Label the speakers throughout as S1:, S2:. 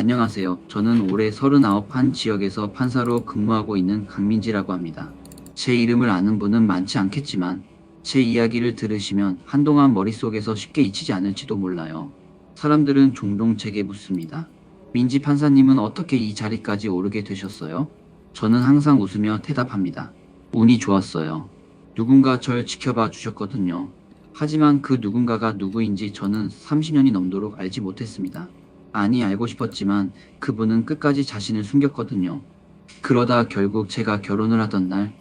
S1: 안녕하세요. 저는 올해 39 한 지역에서 판사로 근무하고 있는 강민지라고 합니다. 제 이름을 아는 분은 많지 않겠지만 제 이야기를 들으시면 한동안 머릿속에서 쉽게 잊히지 않을지도 몰라요. 사람들은 종종 제게 묻습니다. 민지 판사님은 어떻게 이 자리까지 오르게 되셨어요? 저는 항상 웃으며 대답합니다. 운이 좋았어요. 누군가 절 지켜봐 주셨거든요. 하지만 그 누군가가 누구인지 저는 30년이 넘도록 알지 못했습니다. 아니, 알고 싶었지만 그분은 끝까지 자신을 숨겼거든요. 그러다 결국 제가 결혼을 하던 날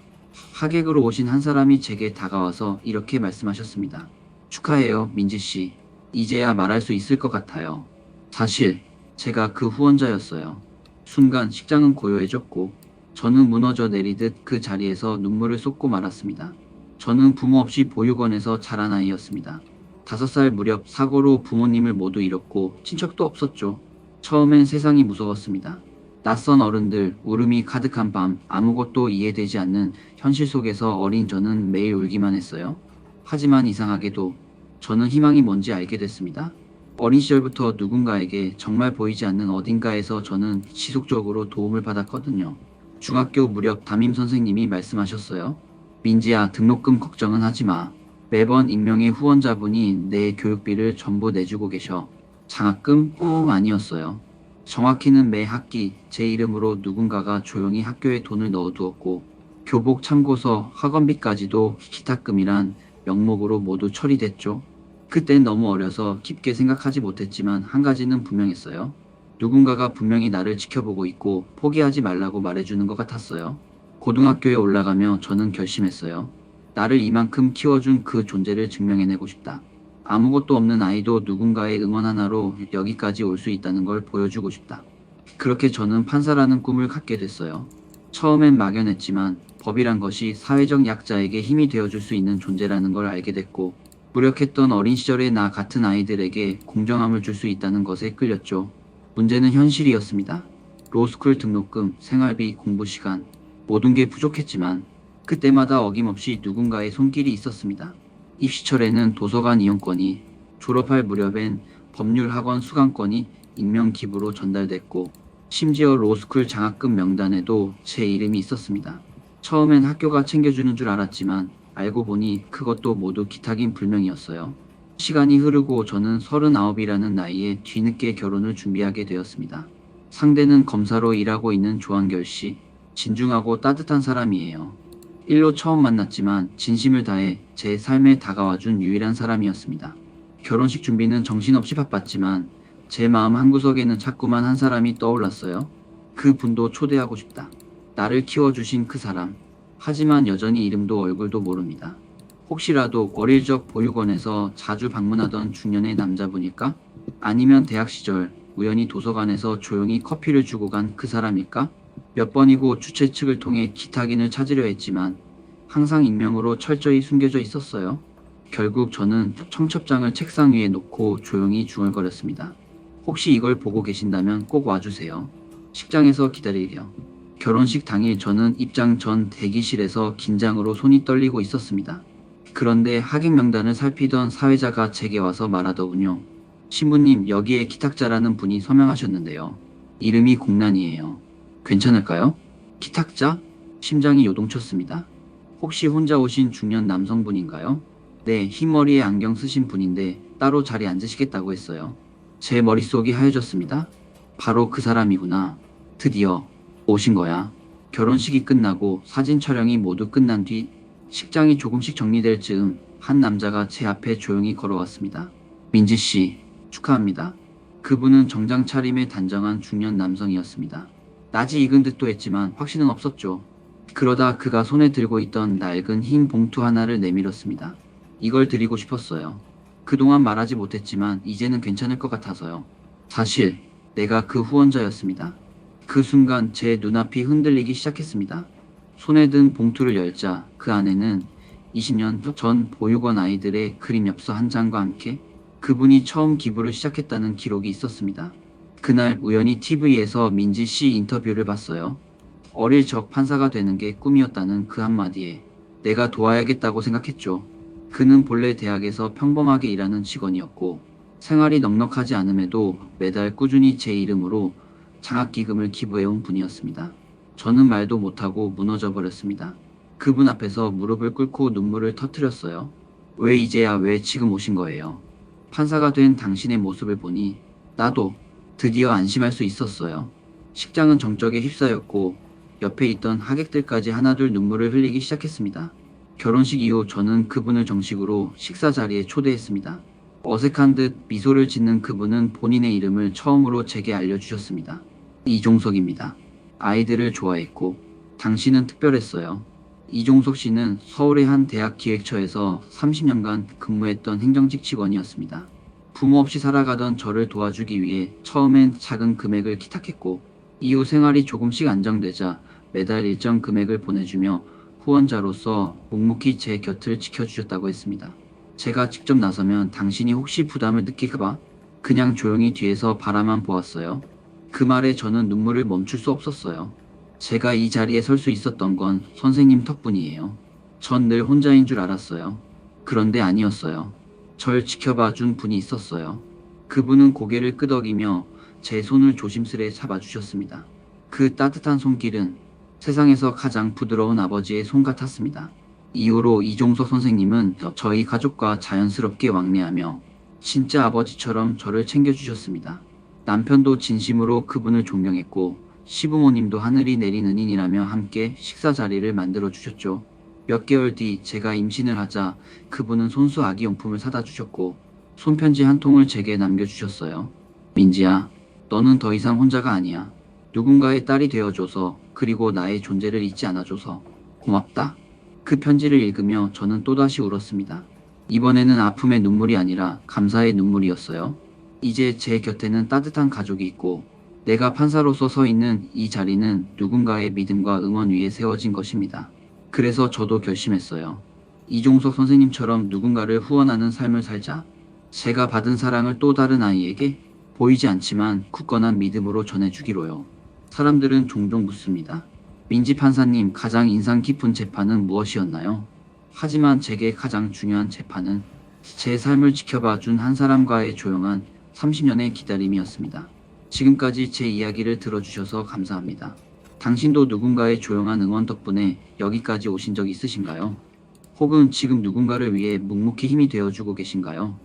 S1: 하객으로 오신 한 사람이 제게 다가와서 이렇게 말씀하셨습니다. 축하해요, 민지 씨. 이제야 말할 수 있을 것 같아요. 사실 제가 그 후원자였어요. 순간 식장은 고요해졌고 저는 무너져 내리듯 그 자리에서 눈물을 쏟고 말았습니다. 저는 부모 없이 보육원에서 자란 아이였습니다. 5살 무렵 사고로 부모님을 모두 잃었고 친척도 없었죠. 처음엔 세상이 무서웠습니다. 낯선 어른들, 울음이 가득한 밤, 아무것도 이해되지 않는 현실 속에서 어린 저는 매일 울기만 했어요. 하지만 이상하게도 저는 희망이 뭔지 알게 됐습니다. 어린 시절부터 누군가에게 정말 보이지 않는 어딘가에서 저는 지속적으로 도움을 받았거든요. 중학교 무렵 담임 선생님이 말씀하셨어요. 민지야, 등록금 걱정은 하지 마. 매번 익명의 후원자분이 내 교육비를 전부 내주고 계셔. 장학금 꼭 아니었어요. 정확히는 매 학기 제 이름으로 누군가가 조용히 학교에 돈을 넣어두었고 교복 참고서 학원비까지도 기탁금이란 명목으로 모두 처리됐죠. 그땐 너무 어려서 깊게 생각하지 못했지만 한 가지는 분명했어요. 누군가가 분명히 나를 지켜보고 있고 포기하지 말라고 말해주는 것 같았어요. 고등학교에 올라가며 저는 결심했어요. 나를 이만큼 키워준 그 존재를 증명해내고 싶다. 아무것도 없는 아이도 누군가의 응원 하나로 여기까지 올 수 있다는 걸 보여주고 싶다. 그렇게 저는 판사라는 꿈을 갖게 됐어요. 처음엔 막연했지만 법이란 것이 사회적 약자에게 힘이 되어줄 수 있는 존재라는 걸 알게 됐고 무력했던 어린 시절의 나 같은 아이들에게 공정함을 줄 수 있다는 것에 끌렸죠. 문제는 현실이었습니다. 로스쿨 등록금, 생활비, 공부 시간 모든 게 부족했지만 그때마다 어김없이 누군가의 손길이 있었습니다. 입시철에는 도서관 이용권이, 졸업할 무렵엔 법률학원 수강권이 익명 기부로 전달됐고 심지어 로스쿨 장학금 명단에도 제 이름이 있었습니다. 처음엔 학교가 챙겨주는 줄 알았지만 알고 보니 그것도 모두 기탁인 불명이었어요. 시간이 흐르고 저는 39이라는 나이에 뒤늦게 결혼을 준비하게 되었습니다. 상대는 검사로 일하고 있는 조한결 씨, 진중하고 따뜻한 사람이에요. 일로 처음 만났지만 진심을 다해 제 삶에 다가와준 유일한 사람이었습니다. 결혼식 준비는 정신없이 바빴지만 제 마음 한구석에는 자꾸만 한 사람이 떠올랐어요. 그 분도 초대하고 싶다. 나를 키워주신 그 사람. 하지만 여전히 이름도 얼굴도 모릅니다. 혹시라도 어릴 적 보육원에서 자주 방문하던 중년의 남자분일까? 아니면 대학 시절 우연히 도서관에서 조용히 커피를 주고 간 그 사람일까? 몇 번이고 주최 측을 통해 기탁인을 찾으려 했지만 항상 익명으로 철저히 숨겨져 있었어요. 결국 저는 청첩장을 책상 위에 놓고 조용히 중얼거렸습니다. 혹시 이걸 보고 계신다면 꼭 와주세요. 식장에서 기다리려. 결혼식 당일 저는 입장 전 대기실에서 긴장으로 손이 떨리고 있었습니다. 그런데 하객 명단을 살피던 사회자가 제게 와서 말하더군요. 신부님, 여기에 기탁자라는 분이 서명하셨는데요. 이름이 공란이에요. 괜찮을까요? 기탁자? 심장이 요동쳤습니다. 혹시 혼자 오신 중년 남성분인가요? 네, 흰머리에 안경 쓰신 분인데 따로 자리에 앉으시겠다고 했어요. 제 머릿속이 하얘졌습니다. 바로 그 사람이구나. 드디어 오신 거야. 결혼식이 끝나고 사진 촬영이 모두 끝난 뒤 식장이 조금씩 정리될 즈음 한 남자가 제 앞에 조용히 걸어왔습니다. 민지 씨, 축하합니다. 그분은 정장 차림에 단정한 중년 남성이었습니다. 낯이 익은 듯도 했지만 확신은 없었죠. 그러다 그가 손에 들고 있던 낡은 흰 봉투 하나를 내밀었습니다. 이걸 드리고 싶었어요. 그동안 말하지 못했지만 이제는 괜찮을 것 같아서요. 사실 내가 그 후원자였습니다. 그 순간 제 눈앞이 흔들리기 시작했습니다. 손에 든 봉투를 열자 그 안에는 20년 전 보육원 아이들의 그림 엽서 한 장과 함께 그분이 처음 기부를 시작했다는 기록이 있었습니다. 그날 우연히 TV에서 민지 씨 인터뷰를 봤어요. 어릴 적 판사가 되는 게 꿈이었다는 그 한마디에 내가 도와야겠다고 생각했죠. 그는 본래 대학에서 평범하게 일하는 직원이었고 생활이 넉넉하지 않음에도 매달 꾸준히 제 이름으로 장학기금을 기부해온 분이었습니다. 저는 말도 못하고 무너져 버렸습니다. 그분 앞에서 무릎을 꿇고 눈물을 터뜨렸어요. 왜 이제야 왜 지금 오신 거예요? 판사가 된 당신의 모습을 보니 나도 드디어 안심할 수 있었어요. 식장은 정적에 휩싸였고 옆에 있던 하객들까지 하나둘 눈물을 흘리기 시작했습니다. 결혼식 이후 저는 그분을 정식으로 식사 자리에 초대했습니다. 어색한 듯 미소를 짓는 그분은 본인의 이름을 처음으로 제게 알려주셨습니다. 이종석입니다. 아이들을 좋아했고 당신은 특별했어요. 이종석 씨는 서울의 한 대학 기획처에서 30년간 근무했던 행정직 직원이었습니다. 부모 없이 살아가던 저를 도와주기 위해 처음엔 작은 금액을 기탁했고 이후 생활이 조금씩 안정되자 매달 일정 금액을 보내주며 후원자로서 묵묵히 제 곁을 지켜주셨다고 했습니다. 제가 직접 나서면 당신이 혹시 부담을 느낄까봐 그냥 조용히 뒤에서 바라만 보았어요. 그 말에 저는 눈물을 멈출 수 없었어요. 제가 이 자리에 설 수 있었던 건 선생님 덕분이에요. 전 늘 혼자인 줄 알았어요. 그런데 아니었어요. 절 지켜봐 준 분이 있었어요. 그분은 고개를 끄덕이며 제 손을 조심스레 잡아주셨습니다. 그 따뜻한 손길은 세상에서 가장 부드러운 아버지의 손 같았습니다. 이후로 이종석 선생님은 저희 가족과 자연스럽게 왕래하며 진짜 아버지처럼 저를 챙겨주셨습니다. 남편도 진심으로 그분을 존경했고 시부모님도 하늘이 내린 은인이라며 함께 식사 자리를 만들어 주셨죠. 몇 개월 뒤 제가 임신을 하자 그분은 손수 아기용품을 사다 주셨고 손편지 한 통을 제게 남겨주셨어요. 민지야, 너는 더 이상 혼자가 아니야. 누군가의 딸이 되어줘서 그리고 나의 존재를 잊지 않아줘서 고맙다. 그 편지를 읽으며 저는 또다시 울었습니다. 이번에는 아픔의 눈물이 아니라 감사의 눈물이었어요. 이제 제 곁에는 따뜻한 가족이 있고 내가 판사로서 서 있는 이 자리는 누군가의 믿음과 응원 위에 세워진 것입니다. 그래서 저도 결심했어요. 이종석 선생님처럼 누군가를 후원하는 삶을 살자. 제가 받은 사랑을 또 다른 아이에게 보이지 않지만 굳건한 믿음으로 전해주기로요. 사람들은 종종 묻습니다. 민지 판사님, 가장 인상 깊은 재판은 무엇이었나요? 하지만 제게 가장 중요한 재판은 제 삶을 지켜봐 준 한 사람과의 조용한 30년의 기다림이었습니다. 지금까지 제 이야기를 들어주셔서 감사합니다. 당신도 누군가의 조용한 응원 덕분에 여기까지 오신 적 있으신가요? 혹은 지금 누군가를 위해 묵묵히 힘이 되어주고 계신가요?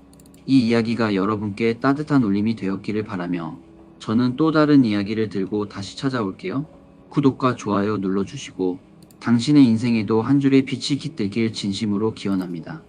S1: 이 이야기가 여러분께 따뜻한 울림이 되었기를 바라며 저는 또 다른 이야기를 들고 다시 찾아올게요. 구독과 좋아요 눌러주시고 당신의 인생에도 한 줄의 빛이 깃들길 진심으로 기원합니다.